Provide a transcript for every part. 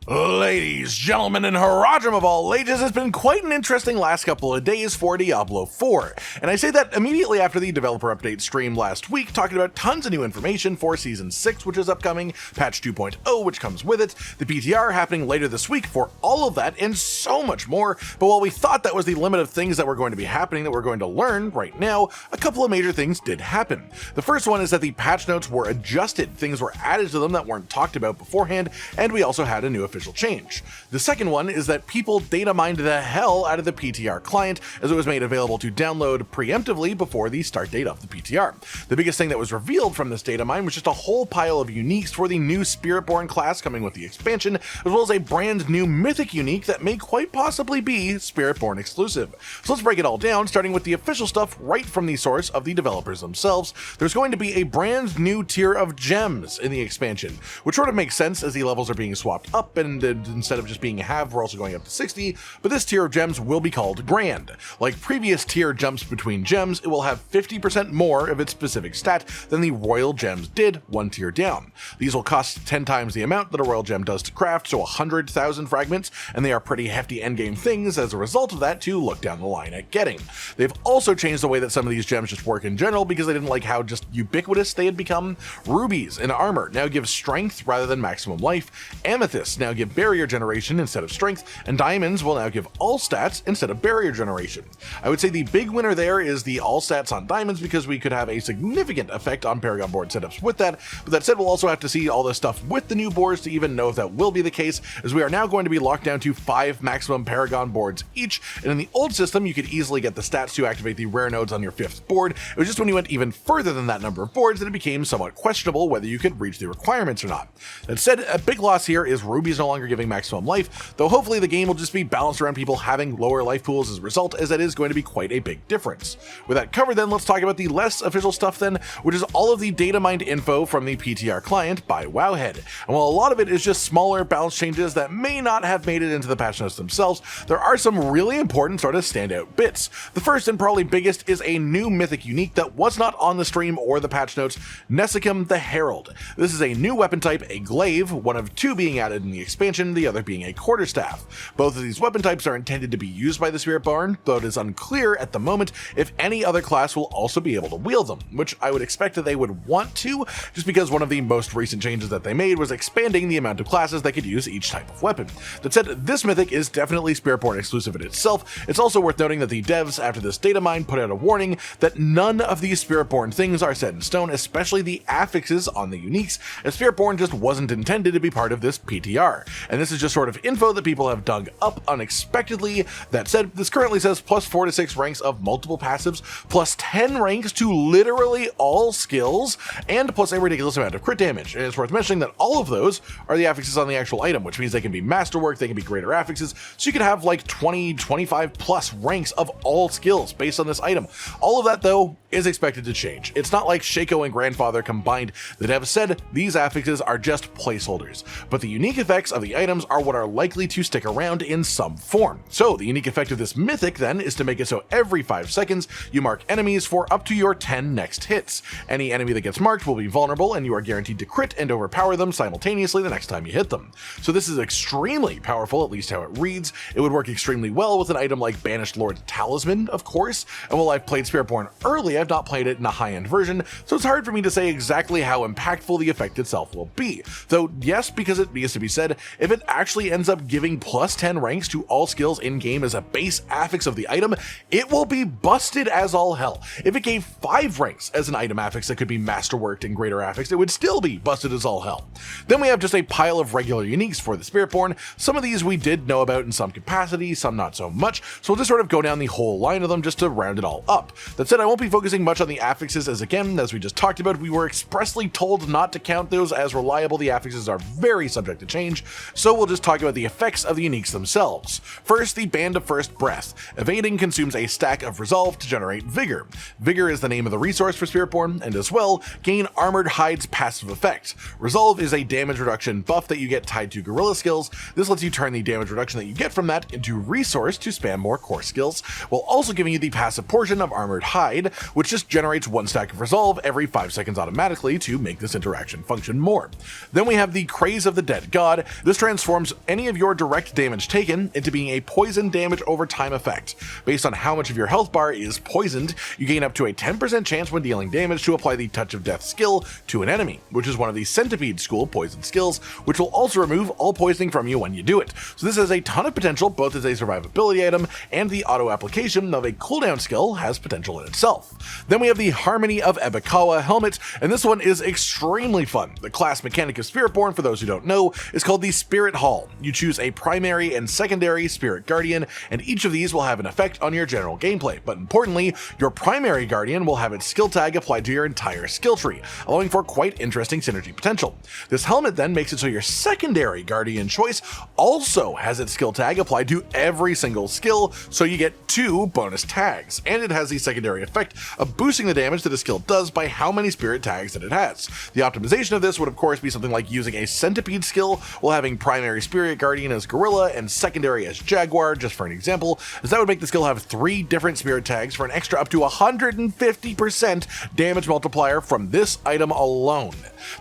Ladies, gentlemen, and Harajam of all ages, it's been quite an interesting last couple of days for Diablo 4, and I say that immediately after the developer update stream last week, talking about tons of new information for Season 6, which is upcoming, Patch 2.0, which comes with it, the PTR happening later this week for all of that, and so much more. But while we thought that was the limit of things that were going to be happening that we're going to learn right now, a couple of major things did happen. The first one is that the patch notes were adjusted, things were added to them that weren't talked about beforehand, and we also had a new official change. The second one is that people data mined the hell out of the PTR client, as it was made available to download preemptively before the start date of the PTR. The biggest thing that was revealed from this data mine was just a whole pile of uniques for the new Spiritborn class coming with the expansion, as well as a brand new Mythic unique that may quite possibly be Spiritborn exclusive. So let's break it all down, starting with the official stuff right from the source of the developers themselves. There's going to be a brand new tier of gems in the expansion, which sort of makes sense as the levels are being swapped up, and instead of just being halved, we're also going up to 60, but this tier of gems will be called Grand. Like previous tier jumps between gems, it will have 50% more of its specific stat than the Royal Gems did one tier down. These will cost 10 times the amount that a Royal Gem does to craft, so 100,000 fragments, and they are pretty hefty endgame things as a result of that to look down the line at getting. They've also changed the way that some of these gems just work in general because they didn't like how just ubiquitous they had become. Rubies in armor now give strength rather than maximum life, amethysts now give barrier generation instead of strength, and diamonds will now give all stats instead of barrier generation. I would say the big winner there is the all stats on diamonds because we could have a significant effect on paragon board setups with that, but that said, we'll also have to see all this stuff with the new boards to even know if that will be the case, as we are now going to be locked down to 5 maximum paragon boards each, and in the old system you could easily get the stats to activate the rare nodes on your 5th board. It was just when you went even further than that number of boards that it became somewhat questionable whether you could reach the requirements or not. That said, a big loss here is rubies no longer giving maximum life, though hopefully the game will just be balanced around people having lower life pools as a result, as that is going to be quite a big difference. With that covered then, let's talk about the less official stuff then, which is all of the data mined info from the PTR client by Wowhead. And while a lot of it is just smaller balance changes that may not have made it into the patch notes themselves, there are some really important sort of standout bits. The first and probably biggest is a new Mythic unique that was not on the stream or the patch notes, Nessicum the Herald. This is a new weapon type, a glaive, one of 2 being added in the expansion, the other being a quarterstaff. Both of these weapon types are intended to be used by the Spiritborn, though it is unclear at the moment if any other class will also be able to wield them, which I would expect that they would want to, just because one of the most recent changes that they made was expanding the amount of classes that could use each type of weapon. That said, this Mythic is definitely Spiritborn exclusive in itself. It's also worth noting that the devs after this data mine put out a warning that none of these Spiritborn things are set in stone, especially the affixes on the uniques, as Spiritborn just wasn't intended to be part of this PTR, and this is just sort of info that people have dug up unexpectedly. That said, this currently says plus 4 to 6 ranks of multiple passives, plus 10 ranks to literally all skills, and plus a ridiculous amount of crit damage. And it's worth mentioning that all of those are the affixes on the actual item, which means they can be masterwork, they can be greater affixes, so you could have like 20, 25 plus ranks of all skills based on this item. All of that though is expected to change. It's not like Shaco and Grandfather combined. The devs said these affixes are just placeholders, but the unique effects of the items are what are likely to stick around in some form. So the unique effect of this Mythic then is to make it so every 5 seconds you mark enemies for up to your 10 next hits. Any enemy that gets marked will be vulnerable, and you are guaranteed to crit and overpower them simultaneously the next time you hit them. So this is extremely powerful, at least how it reads. It would work extremely well with an item like Banished Lord's Talisman, of course, and while I've played Spiritborn early, I've not played it in a high-end version, so it's hard for me to say exactly how impactful the effect itself will be. Though yes, because it needs to be said, if it actually ends up giving plus 10 ranks to all skills in-game as a base affix of the item, it will be busted as all hell. If it gave 5 ranks as an item affix that could be masterworked and greater affix, it would still be busted as all hell. Then we have just a pile of regular uniques for the Spiritborn. Some of these we did know about in some capacity, some not so much, so we'll just sort of go down the whole line of them just to round it all up. That said, I won't be focusing much on the affixes, as again, as we just talked about, we were expressly told not to count those as reliable. The affixes are very subject to change, so we'll just talk about the effects of the uniques themselves. First, the Band of First Breath. Evading consumes a stack of Resolve to generate Vigor. Vigor is the name of the resource for Spiritborn, and as well, gain Armored Hide's passive effect. Resolve is a damage reduction buff that you get tied to Gorilla skills. This lets you turn the damage reduction that you get from that into resource to spam more core skills, while also giving you the passive portion of Armored Hide, which just generates 1 stack of Resolve every 5 seconds automatically to make this interaction function more. Then we have the Craze of the Dead God. This transforms transforms any of your direct damage taken into being a poison damage over time effect. Based on how much of your health bar is poisoned, you gain up to a 10% chance when dealing damage to apply the Touch of Death skill to an enemy, which is one of the Centipede school poison skills, which will also remove all poisoning from you when you do it. So this has a ton of potential, both as a survivability item and the auto application of a cooldown skill has potential in itself. Then we have the Harmony of Ebikawa helmet, and this one is extremely fun. The class mechanic of Spiritborn, for those who don't know, is called the Spirit Hall. You choose a primary and secondary Spirit Guardian, and each of these will have an effect on your general gameplay, but importantly, your primary Guardian will have its skill tag applied to your entire skill tree, allowing for quite interesting synergy potential. This helmet then makes it so your secondary Guardian choice also has its skill tag applied to every single skill, so you get 2 bonus tags, and it has the secondary effect of boosting the damage that a skill does by how many spirit tags that it has. The optimization of this would of course be something like using a Centipede skill while having primary Spirit Guardian as Gorilla and secondary as Jaguar, just for an example, as that would make the skill have 3 different spirit tags for an extra up to 150% damage multiplier from this item alone.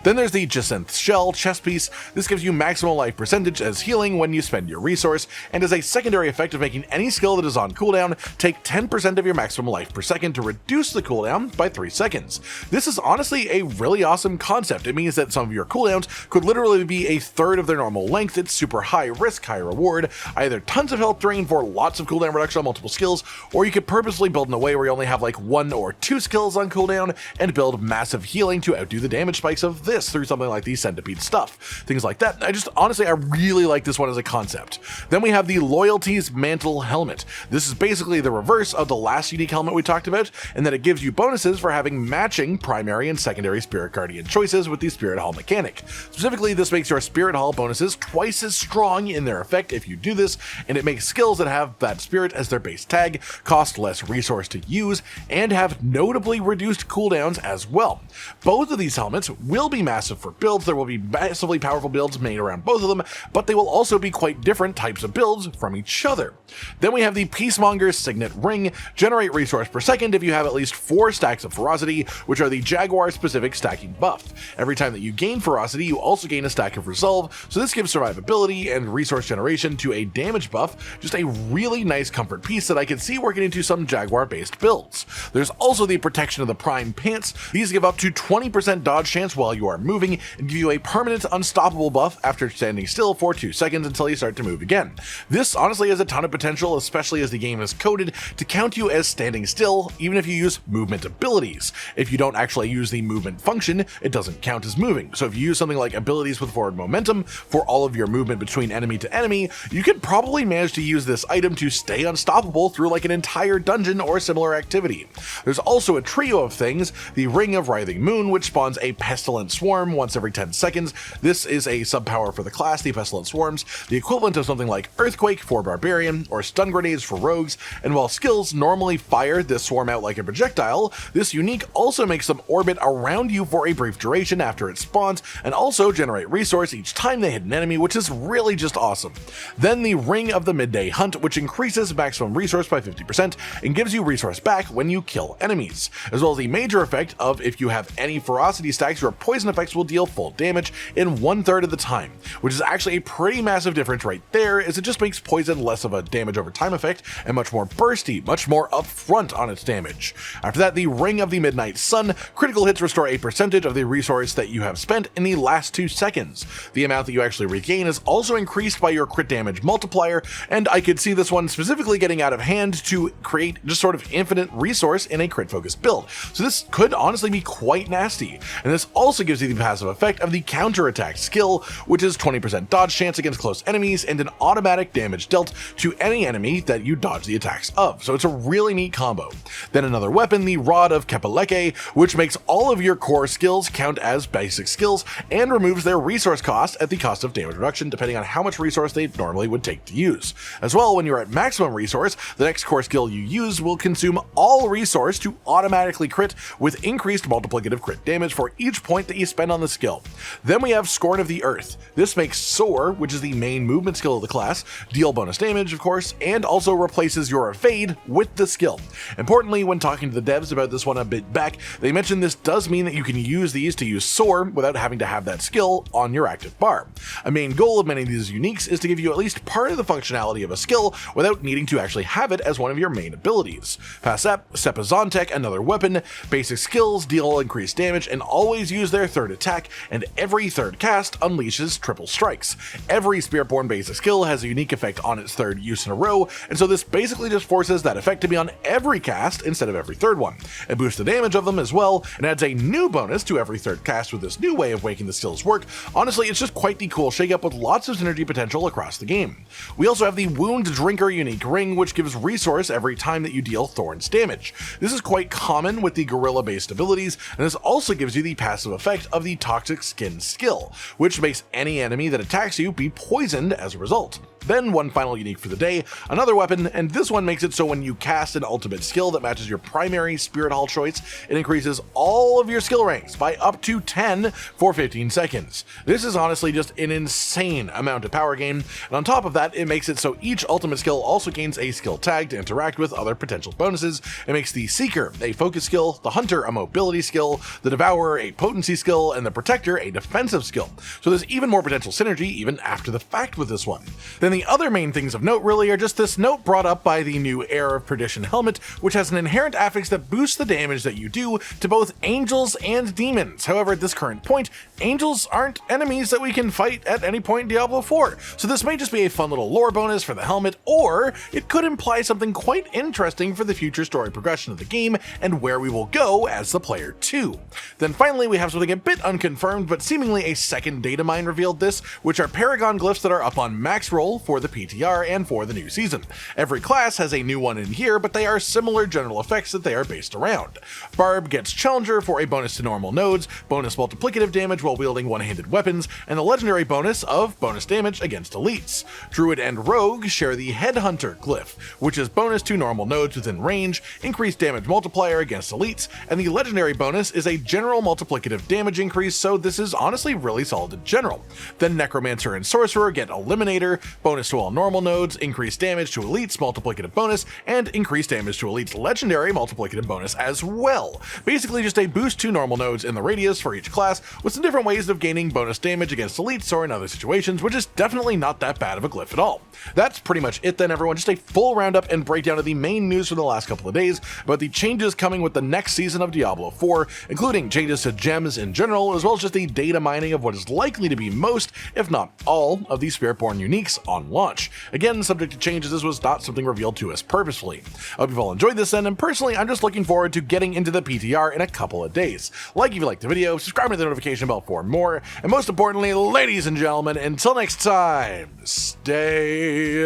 Then there's the Jacinth Shell chest piece. This gives you maximum life percentage as healing when you spend your resource, and has a secondary effect of making any skill that is on cooldown take 10% of your maximum life per second to reduce the cooldown by 3 seconds. This is honestly a really awesome concept. It means that some of your cooldowns could literally be a third of their normal length. It's super high risk, high reward, either tons of health drain for lots of cooldown reduction on multiple skills, or you could purposely build in a way where you only have like 1 or 2 skills on cooldown and build massive healing to outdo the damage spikes of this through something like the Centipede stuff. Things like that. I really like this one as a concept. Then we have the Loyalty's Mantle helmet. This is basically the reverse of the last unique helmet we talked about, in that it gives you bonuses for having matching primary and secondary Spirit Guardian choices with the Spirit Hall mechanic. Specifically, this makes your Spirit Hall bonuses twice as strong in their effect if you do this, and it makes skills that have that spirit as their base tag cost less resource to use and have notably reduced cooldowns as well. Both of these helmets will be massive for builds. There will be massively powerful builds made around both of them, but they will also be quite different types of builds from each other. Then we have the Peacemonger's Signet Ring. Generate resource per second if you have at least 4 stacks of Ferocity, which are the Jaguar specific stacking buff. Every time that you gain Ferocity, you also gain a stack of Resolve, so this gives survivability and resource generation to a damage buff. Just a really nice comfort piece that I could see working into some Jaguar based builds. There's also the Protection of the Prime Pants. These give up to 20% dodge chance while you are moving and give you a permanent unstoppable buff after standing still for 2 seconds until you start to move again. This honestly has a ton of potential, especially as the game is coded to count you as standing still even if you use movement abilities. If you don't actually use the movement function, it doesn't count as moving. So if you use something like abilities with forward momentum for all of your movement between enemy to enemy, you could probably manage to use this item to stay unstoppable through like an entire dungeon or similar activity. There's also a trio of things: the Ring of Writhing Moon, which spawns a Pestilent Swarm once every 10 seconds. This is a subpower for the class, the Pestilent Swarms, the equivalent of something like Earthquake for Barbarian or Stun Grenades for Rogues, and while skills normally fire this swarm out like a projectile, this unique also makes them orbit around you for a brief duration after it spawns, and also generate resource each time they hit an enemy, which is really just awesome. Then the Ring of the Midday Hunt, which increases maximum resource by 50% and gives you resource back when you kill enemies, as well as the major effect of if you have any ferocity stacks, your poison effects will deal full damage in 1/3 of the time, which is actually a pretty massive difference right there, as it just makes poison less of a damage over time effect and much more bursty, much more upfront on its damage. After that, the Ring of the Midnight Sun. Critical hits restore a percentage of the resource that you have spent in the last 2 seconds. The amount that you actually regain is also increased by your crit damage multiplier, and I could see this one specifically getting out of hand to create just sort of infinite resource in a crit focused build. So this could honestly be quite nasty. And this also gives you the passive effect of the counterattack skill, which is 20% dodge chance against close enemies and an automatic damage dealt to any enemy that you dodge the attacks of. So it's a really neat combo. Then another weapon, the Rod of Kepeleke, which makes all of your core skills count as basic skills and removes their resource cost at the cost of damage reduction, depending on how much resource they normally would take to use. As well, when you're at maximum resource, the next core skill you use will consume all resource to automatically crit with increased multiplicative crit damage for each point that you spend on the skill. Then we have Scorn of the Earth. This makes Soar, which is the main movement skill of the class, deal bonus damage, of course, and also replaces your Evade with the skill. Importantly, when talking to the devs about this one a bit back, they mentioned this does mean that you can use these to use Soar without having to have that skill on your active bar. A main main goal of many of these uniques is to give you at least part of the functionality of a skill without needing to actually have it as one of your main abilities. Pasep, Sepazontek, another weapon, basic skills deal increased damage and always use their third attack, and every third cast unleashes triple strikes. Every Spiritborn basic skill has a unique effect on its third use in a row, and so this basically just forces that effect to be on every cast instead of every third one. It boosts the damage of them as well, and adds a new bonus to every third cast with this new way of making the skills work. Honestly, it's just quite the cool shakeup with lots of synergy potential across the game. We also have the Wound Drinker unique ring, which gives resource every time that you deal Thorns damage. This is quite common with the gorilla based abilities, and this also gives you the passive effect of the Toxic Skin skill, which makes any enemy that attacks you be poisoned as a result. Then one final unique for the day, another weapon, and this one makes it so when you cast an ultimate skill that matches your primary Spirit Hall choice, it increases all of your skill ranks by up to 10 for 15 seconds. This is honestly just an insane amount of power gain, and on top of that, it makes it so each ultimate skill also gains a skill tag to interact with other potential bonuses. It makes the Seeker a focus skill, the Hunter a mobility skill, the Devourer a potency skill, and the Protector a defensive skill. So there's even more potential synergy even after the fact with this one. Then the other main things of note really are just this note brought up by the new Heir of Perdition helmet, which has an inherent affix that boosts the damage that you do to both angels and demons. However, at this current point, angels aren't enemies that we can fight at any point in Diablo 4, so this may just be a fun little lore bonus for the helmet, or it could imply something quite interesting for the future story progression of the game and where we will go as the player too. Then finally, we have something a bit unconfirmed, but seemingly a second DATAMINE revealed this, which are paragon glyphs that are up on max roll for the PTR and for the new season. Every class has a new one in here, but they are similar general effects that they are based around. Barb gets Challenger for a bonus to normal nodes, bonus multiplicative damage while wielding one-handed weapons, and the legendary bonus of bonus damage against elites. Druid and Rogue share the Headhunter glyph, which is bonus to normal nodes within range, increased damage multiplier against elites, and the legendary bonus is a general multiplicative damage increase, so this is honestly really solid in general. Then Necromancer and Sorcerer get Eliminator, bonus to all normal nodes, increased damage to elites multiplicative bonus, and increased damage to elites legendary multiplicative bonus as well. Basically just a boost to normal nodes in the radius for each class, with some different ways of gaining bonus damage against elites or in other situations, which is definitely not that bad of a glyph at all. That's pretty much it then, everyone. Just a full roundup and breakdown of the main news from the last couple of days about the changes coming with the next season of Diablo 4, including changes to gems in general, as well as just the data mining of what is likely to be most, if not all, of these Spiritborn uniques on launch. Again, subject to changes, this was not something revealed to us purposefully. I hope you've all enjoyed this then, and personally, I'm just looking forward to getting into the PTR in a couple of days. Like if you liked the video, subscribe to the notification bell for more, and most importantly, ladies and gentlemen, until next time, stay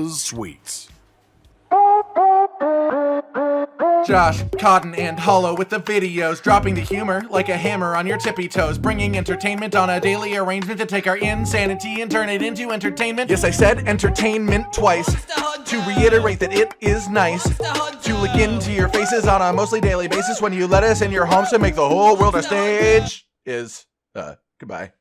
sweet. Josh, Cotton, and Hollow with the videos, dropping the humor like a hammer on your tippy toes, bringing entertainment on a daily arrangement to take our insanity and turn it into entertainment. Yes, I said entertainment twice, to reiterate that it is nice to look into your faces on a mostly daily basis when you let us in your homes to make the whole world a stage. Goodbye.